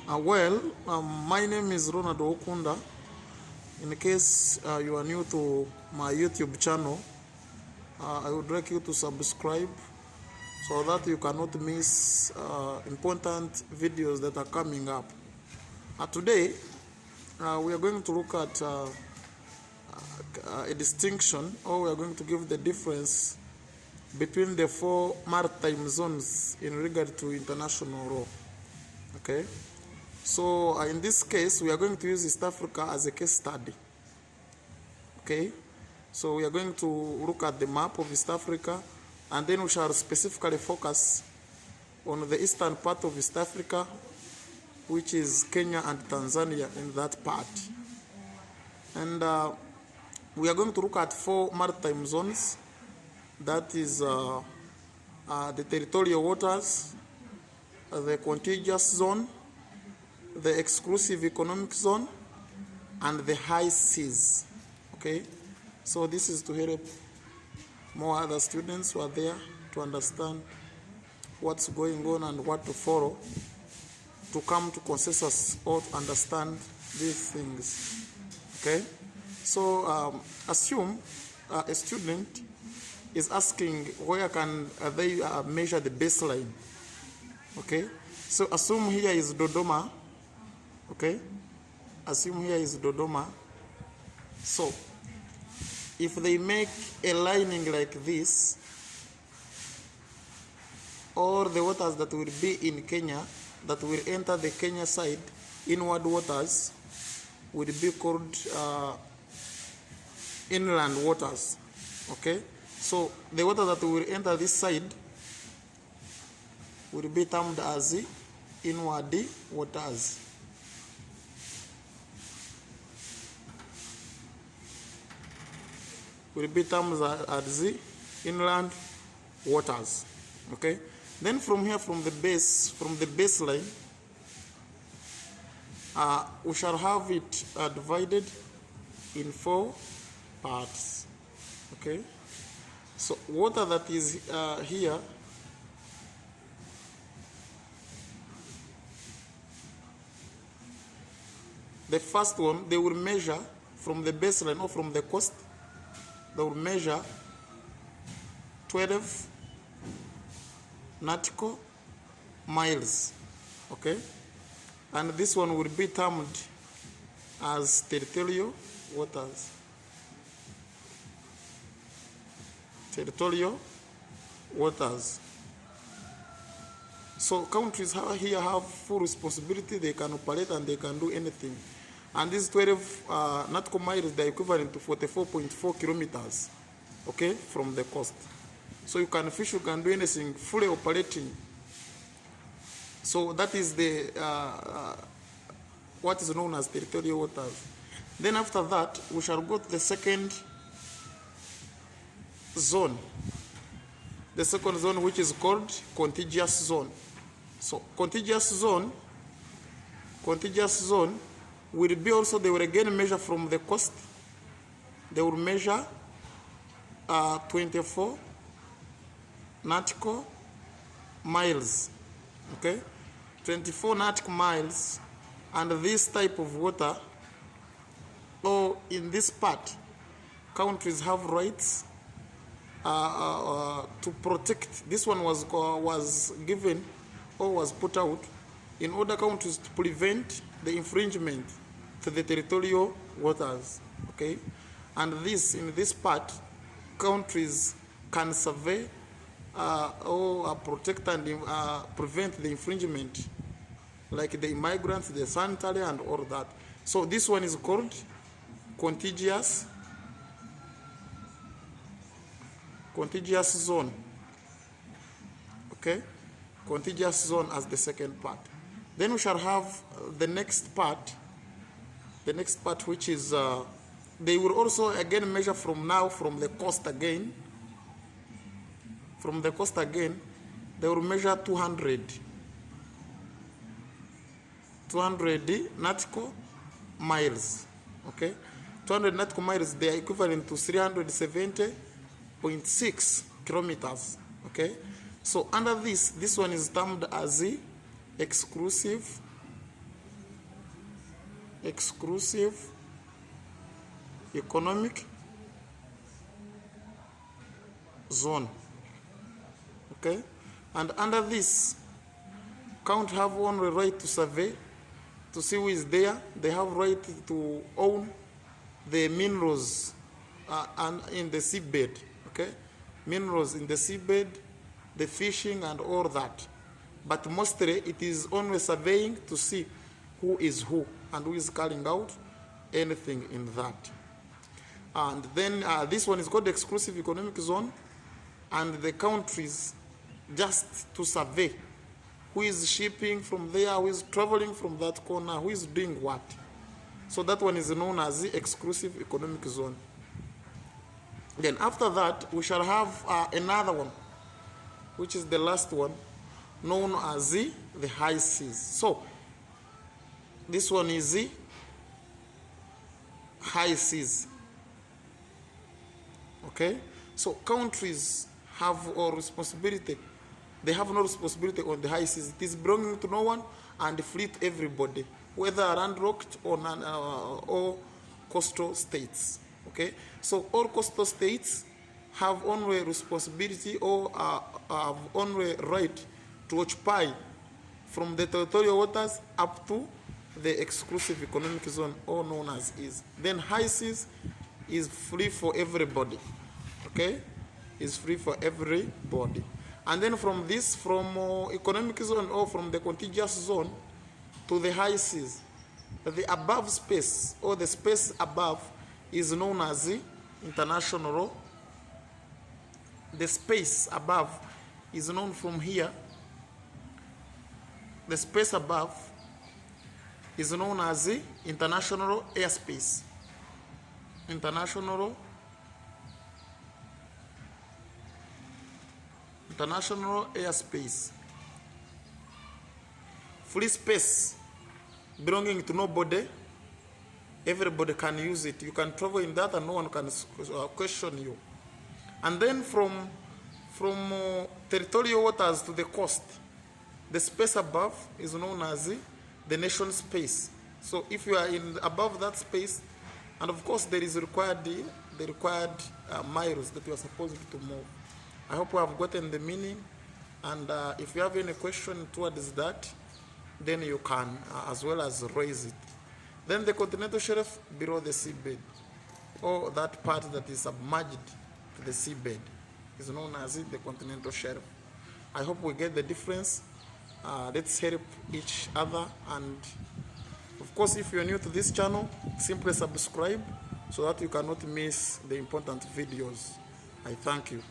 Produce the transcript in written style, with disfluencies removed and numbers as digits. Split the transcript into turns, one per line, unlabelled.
My name is Ronald Okunda. In case you are new to my YouTube channel, I would like you to subscribe so that you cannot miss important videos that are coming up. Today, we are going to look at a distinction, or we are going to give the difference between the four maritime zones in regard to international law. Okay, so in this case, we are going to use East Africa as a case study. Okay, so we are going to look at the map of East Africa, and then we shall specifically focus on the eastern part of East Africa, which is Kenya and Tanzania in that part. And we are going to look at four maritime zones. That is the territorial waters, the contiguous zone, the exclusive economic zone, and the high seas. Okay, so this is to help more other students who are there to understand what's going on and what to follow to come to consensus or to understand these things. Okay, so assume a student is asking where can they measure the baseline. Okay, so assume here is Dodoma. Okay, assume here is Dodoma. So if they make a lining like this, or the waters that will be in Kenya, that will enter the Kenya side, inward waters, will be called inland waters. Okay, so the water that will enter this side will be termed as inward waters. Will be termed as inland waters. Okay, then from here, from the baseline, we shall have it divided in four parts. Okay, so water that is here, the first one, they will measure from the baseline or from the coast. They will measure 12 nautical miles. Okay, and this one will be termed as territorial waters. Territorial waters. So countries here have full responsibility. They can operate and they can do anything. And these 12 nautical miles, they are equivalent to 44.4 kilometers, okay, from the coast. So you can fish, you can do anything, fully operating. So that is the what is known as territorial waters. Then after that, we shall go to the second zone. The second zone, which is called contiguous zone. So contiguous zone will be also, they will again measure from the coast. They will measure 24 nautical miles. Okay, 24 nautical miles. And this type of water, or in this part, countries have rights to protect. This one was given or was put out in order countries to prevent the infringement to the territorial waters. Okay, and this, in this part, countries can survey or protect and prevent the infringement, like the immigrants, the sanitary, and all that. So this one is called contiguous zone. Okay, contiguous zone as the second part. Then we shall have the next part, which is they will also again measure from the coast again. From the coast again, they will measure 200 nautical miles. Okay, 200 nautical miles, they are equivalent to 370.6 kilometers. Okay, so under this one is termed as the exclusive exclusive economic zone. Okay, and under this, country have only right to survey, to see who is there. They have right to own the minerals and in the seabed. Okay, minerals in the seabed, the fishing and all that. But mostly it is only surveying to see who is who and who is carrying out anything in that. And then this one is called the exclusive economic zone, and the countries just to survey who is shipping from there, who is traveling from that corner, who is doing what. So that one is known as the exclusive economic zone. Then after that, we shall have another one, which is the last one, known as the high seas. So this one is the high seas. Okay, so countries have a responsibility. They have no responsibility on the high seas. It is belonging to no one and free to everybody, whether landlocked or coastal states. Okay, so all coastal states have only responsibility or have only right to occupy from the territorial waters up to the exclusive economic zone, or known as is. Then high seas is free for everybody. Okay, is free for everybody. And then from this, from economic zone or from the contiguous zone to the high seas, the above space or the space above is known as the international law. The space above is known from here. The space above is known as the international airspace. International airspace. Free space belonging to nobody. Everybody can use it. You can travel in that and no one can question you. And then from territorial waters to the coast, the space above is known as the nation space. So if you are in above that space, and of course there is the required miles that you are supposed to move. I hope you have gotten the meaning, and if you have any question towards that, then you can as well as raise it. Then the continental shelf below the seabed, or that part that is submerged to the seabed, is known as the continental shelf. I hope we get the difference. Let's help each other, and of course if you are new to this channel, simply subscribe so that you cannot miss the important videos. I thank you.